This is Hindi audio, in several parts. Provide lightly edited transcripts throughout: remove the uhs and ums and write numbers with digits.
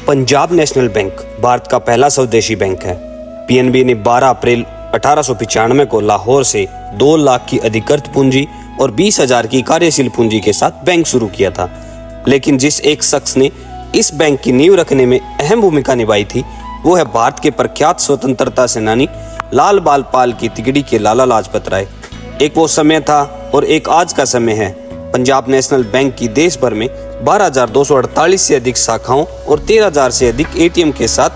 पंजाब नेशनल बैंक भारत का पहला स्वदेशी बैंक है। पीएनबी ने 12 अप्रैल 1895 को लाहौर से 2 लाख की अधिकृत पूंजी और 20,000 की कार्यशील पूंजी के साथ बैंक शुरू किया था। लेकिन जिस एक शख्स ने इस बैंक की नींव रखने में अहम भूमिका निभाई थी, वो है भारत के प्रख्यात स्वतंत्रता सेनानी लाल बाल पाल की तिगड़ी के लाला लाजपत राय। एक वो समय था और एक आज का समय है। पंजाब नेशनल बैंक की देश भर में 12,248 से अधिक शाखाओं और 13,000 से अधिक एटीएम के साथ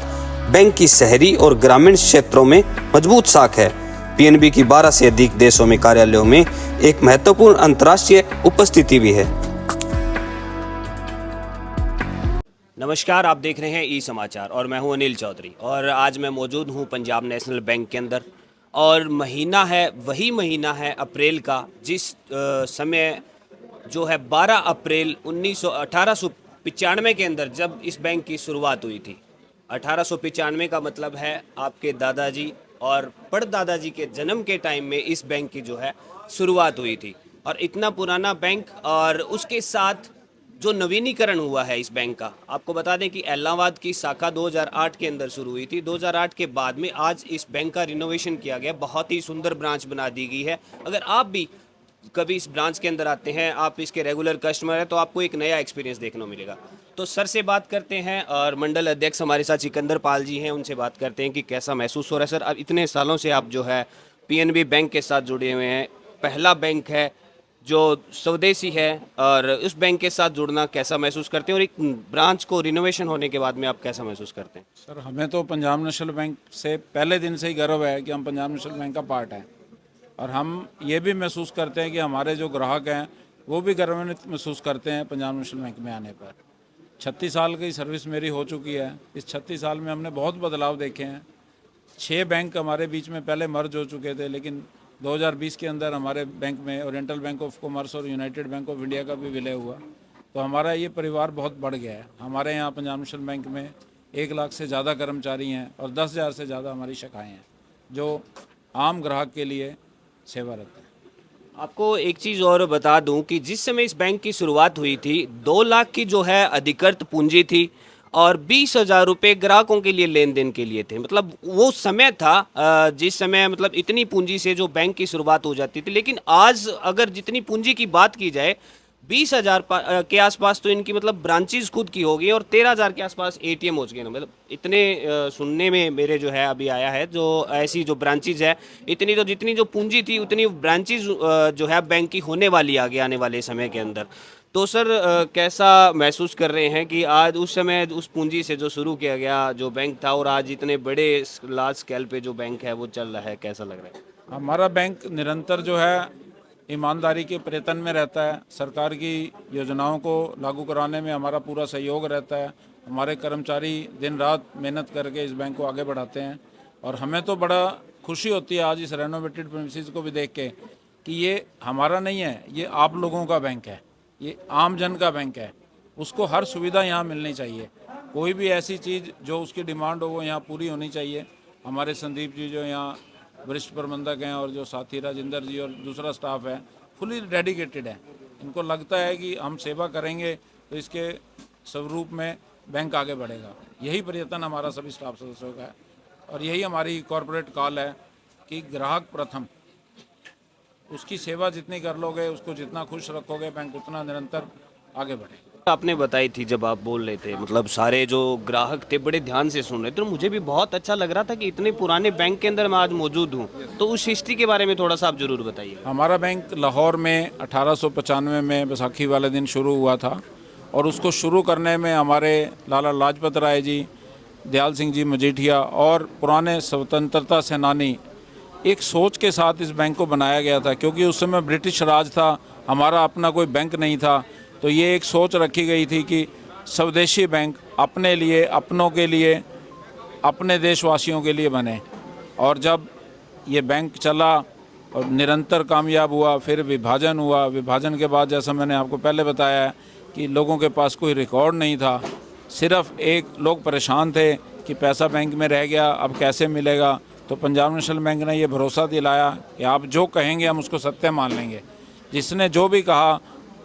बैंक की शहरी और ग्रामीण क्षेत्रों में मजबूत साख है। पीएनबी की 12 से अधिक देशों में कार्यालयों में एक महत्वपूर्ण अंतर्राष्ट्रीय उपस्थिति भी है। नमस्कार, आप देख रहे हैं ई समाचार और मैं हूं अनिल चौधरी और आज मैं मौजूद हूं पंजाब नेशनल बैंक के अंदर और महीना है वही महीना है अप्रैल का, जिस समय जो है 12 अप्रैल 1895 के अंदर जब इस बैंक की शुरुआत हुई थी। 1895 का मतलब है आपके दादाजी और परदादाजी के जन्म के टाइम में इस बैंक की जो है शुरुआत हुई थी। और इतना पुराना बैंक और उसके साथ जो नवीनीकरण हुआ है इस बैंक का, आपको बता दें कि इलाहाबाद की शाखा 2008 के अंदर शुरू हुई थी। 2008 के बाद में आज इस बैंक का रिनोवेशन किया गया, बहुत ही सुंदर ब्रांच बना दी गई है। अगर आप भी कभी इस ब्रांच के अंदर आते हैं, आप इसके रेगुलर कस्टमर हैं, तो आपको एक नया एक्सपीरियंस देखने को मिलेगा। तो सर से बात करते हैं और मंडल अध्यक्ष हमारे साथ सिकंदर पाल जी हैं, उनसे बात करते हैं कि कैसा महसूस हो रहा है। सर, अब इतने सालों से आप जो है पीएनबी बैंक के साथ जुड़े हुए हैं, पहला बैंक है जो स्वदेशी है, और उस बैंक के साथ जुड़ना कैसा महसूस करते हैं और एक ब्रांच को रिनोवेशन होने के बाद में आप कैसा महसूस करते हैं? सर, हमें तो पंजाब नेशनल बैंक से पहले दिन से ही गर्व है कि हम पंजाब नेशनल बैंक का पार्ट हैं और हम ये भी महसूस करते हैं कि हमारे जो ग्राहक हैं वो भी गर्वान्वित महसूस करते हैं पंजाब नेशनल बैंक में आने पर। 36 साल की सर्विस मेरी हो चुकी है। इस 36 साल में हमने बहुत बदलाव देखे हैं। 6 बैंक हमारे बीच में पहले मर्ज हो चुके थे, लेकिन 2020 के अंदर हमारे बैंक में ओरिएंटल बैंक ऑफ कॉमर्स और यूनाइटेड बैंक ऑफ इंडिया का भी विलय हुआ, तो हमारा ये परिवार बहुत बढ़ गया है। हमारे यहाँ पंजाब नेशनल बैंक में 1 लाख से ज़्यादा कर्मचारी हैं और 10,000 से ज़्यादा हमारी शाखाएँ हैं जो आम ग्राहक के लिए सेवारत है। आपको एक चीज़ और बता दूं कि जिस समय इस बैंक की शुरुआत हुई थी, 2 लाख की जो है अधिकृत पूंजी थी और 20,000 रुपये ग्राहकों के लिए लेन देन के लिए थे। मतलब वो समय था जिस समय मतलब इतनी पूंजी से जो बैंक की शुरुआत हो जाती थी। लेकिन आज अगर जितनी पूंजी की बात की जाए, 20,000 के आसपास तो इनकी मतलब ब्रांचेज खुद की होगी और 13,000 के आसपास एटीएम हो गए ना। मतलब इतने सुनने में मेरे जो है अभी आया है, जो ऐसी जो ब्रांचेज है, इतनी तो जितनी जो पूंजी थी उतनी ब्रांचेज जो है बैंक की होने वाली आगे आने वाले समय के अंदर। तो सर, कैसा महसूस कर रहे हैं कि आज उस समय उस पूंजी से जो शुरू किया गया जो बैंक था और आज इतने बड़े लार्ज स्केल पे जो बैंक है वो चल रहा है, कैसा लग रहा है? हमारा बैंक निरंतर जो है ईमानदारी के प्रयत्न में रहता है। सरकार की योजनाओं को लागू कराने में हमारा पूरा सहयोग रहता है। हमारे कर्मचारी दिन रात मेहनत करके इस बैंक को आगे बढ़ाते हैं और हमें तो बड़ा खुशी होती है आज इस रेनोवेटेड प्रीमिसेस को भी देख के कि ये हमारा नहीं है, ये आप लोगों का बैंक है, ये आम जन का बैंक है। उसको हर सुविधा यहाँ मिलनी चाहिए। कोई भी ऐसी चीज़ जो उसकी डिमांड हो वो यहाँ पूरी होनी चाहिए। हमारे संदीप जी जो यहाँ वरिष्ठ प्रबंधक हैं और जो साथी राजेंद्र जी और दूसरा स्टाफ है, फुली डेडिकेटेड है। इनको लगता है कि हम सेवा करेंगे तो इसके स्वरूप में बैंक आगे बढ़ेगा। यही प्रयत्न हमारा सभी स्टाफ सदस्यों का है और यही हमारी कॉरपोरेट कॉल है कि ग्राहक प्रथम। उसकी सेवा जितनी कर लोगे, उसको जितना खुश रखोगे, बैंक उतना निरंतर आगे बढ़ेगा। आपने बताई थी जब आप बोल रहे थे, मतलब सारे जो ग्राहक थे बड़े ध्यान से सुन रहे थे, तो मुझे भी बहुत अच्छा लग रहा था कि इतने पुराने बैंक के अंदर मैं आज मौजूद हूँ। तो उस हिस्ट्री के बारे में थोड़ा सा आप जरूर बताइए। हमारा बैंक लाहौर में 1895 में बैसाखी वाले दिन शुरू हुआ था और उसको शुरू करने में हमारे लाला लाजपत राय जी, दयाल सिंह जी मजीठिया और पुराने स्वतंत्रता सेनानी एक सोच के साथ इस बैंक को बनाया गया था। क्योंकि उस समय ब्रिटिश राज था, हमारा अपना कोई बैंक नहीं था, तो ये एक सोच रखी गई थी कि स्वदेशी बैंक अपने लिए, अपनों के लिए, अपने देशवासियों के लिए बने। और जब ये बैंक चला और निरंतर कामयाब हुआ, फिर विभाजन हुआ। विभाजन के बाद जैसा मैंने आपको पहले बताया है कि लोगों के पास कोई रिकॉर्ड नहीं था, सिर्फ एक लोग परेशान थे कि पैसा बैंक में रह गया, अब कैसे मिलेगा। तो पंजाब नेशनल बैंक ने ये भरोसा दिलाया कि आप जो कहेंगे हम उसको सत्य मान लेंगे। जिसने जो भी कहा,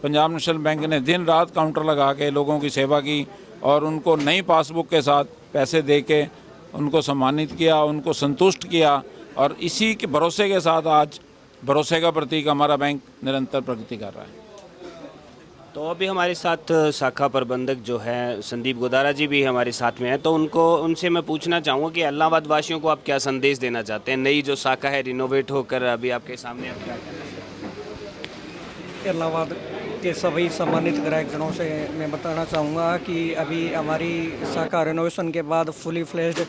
पंजाब नेशनल बैंक ने दिन रात काउंटर लगा के लोगों की सेवा की और उनको नई पासबुक के साथ पैसे दे के उनको सम्मानित किया, उनको संतुष्ट किया और इसी के भरोसे के साथ आज भरोसे का प्रतीक हमारा बैंक निरंतर प्रगति कर रहा है। तो अभी हमारे साथ शाखा प्रबंधक जो है संदीप गोदारा जी भी हमारे साथ में हैं, तो उनसे मैं पूछना चाहूँगा कि इलाहाबाद वासियों को आप क्या संदेश देना चाहते हैं? नई जो शाखा है रिनोवेट होकर अभी आपके सामने, आप क्या कहना चाहते हैं? इलाहाबाद के सभी सम्मानित ग्राहकजनों से मैं बताना चाहूँगा कि अभी हमारी शाखा रिनोवेशन के बाद फुली फ्लेज्ड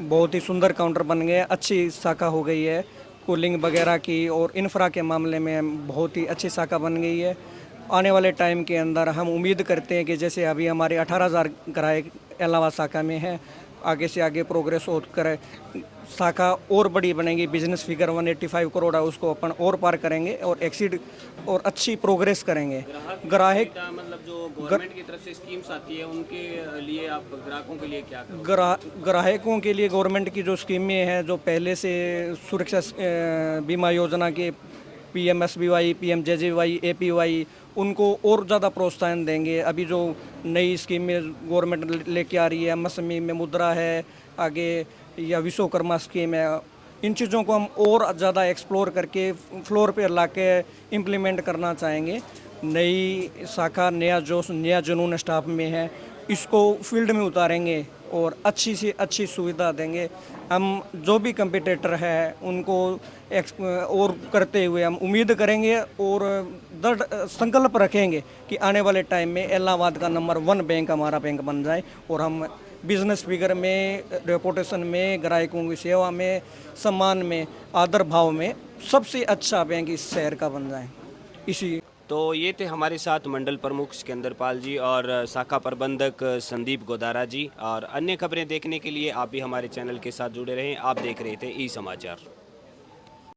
बहुत ही सुंदर काउंटर बन गए, अच्छी शाखा हो गई है। कूलिंग वगैरह की और इंफ्रा के मामले में बहुत ही अच्छी शाखा बन गई है। आने वाले टाइम के अंदर हम उम्मीद करते हैं कि जैसे अभी हमारे 18,000 ग्राहक इलाहाबाद शाखा में हैं, आगे से आगे प्रोग्रेस होकर शाखा और बड़ी बनेगी। बिजनेस फिगर 185 करोड़ है, उसको अपन और पार करेंगे और एक्सीड और अच्छी प्रोग्रेस करेंगे। ग्राहक मतलब जो गवर्नमेंट की तरफ से स्कीम्स आती है उनके लिए आप ग्राहकों के लिए क्या करें? ग्राहकों के लिए गवर्नमेंट की जो स्कीमें हैं, जो पहले से सुरक्षा बीमा योजना के PMSBY, PMJJY, APY, उनको और ज़्यादा प्रोत्साहन देंगे। अभी जो नई स्कीमें गवर्नमेंट लेके आ रही है, MSME में मुद्रा है, आगे या विश्वकर्मा स्कीम है, इन चीज़ों को हम और ज़्यादा एक्सप्लोर करके फ्लोर पे ला के इम्प्लीमेंट करना चाहेंगे। नई शाखा, नया जोश, नया जुनून स्टाफ में है, इसको फील्ड में उतारेंगे और अच्छी से अच्छी सुविधा देंगे। हम जो भी कंपटीटर है उनको और करते हुए हम उम्मीद करेंगे और दृढ़ संकल्प रखेंगे कि आने वाले टाइम में इलाहाबाद का नंबर 1 बैंक हमारा बैंक बन जाए और हम बिजनेस फिगर में, रेपुटेशन में, ग्राहकों की सेवा में, सम्मान में, आदर भाव में सबसे अच्छा बैंक इस शहर का बन जाए। इसी तो ये थे हमारे साथ मंडल प्रमुख सिकंदर पाल जी और शाखा प्रबंधक संदीप गोदारा जी। और अन्य खबरें देखने के लिए आप भी हमारे चैनल के साथ जुड़े रहें। आप देख रहे थे ई समाचार।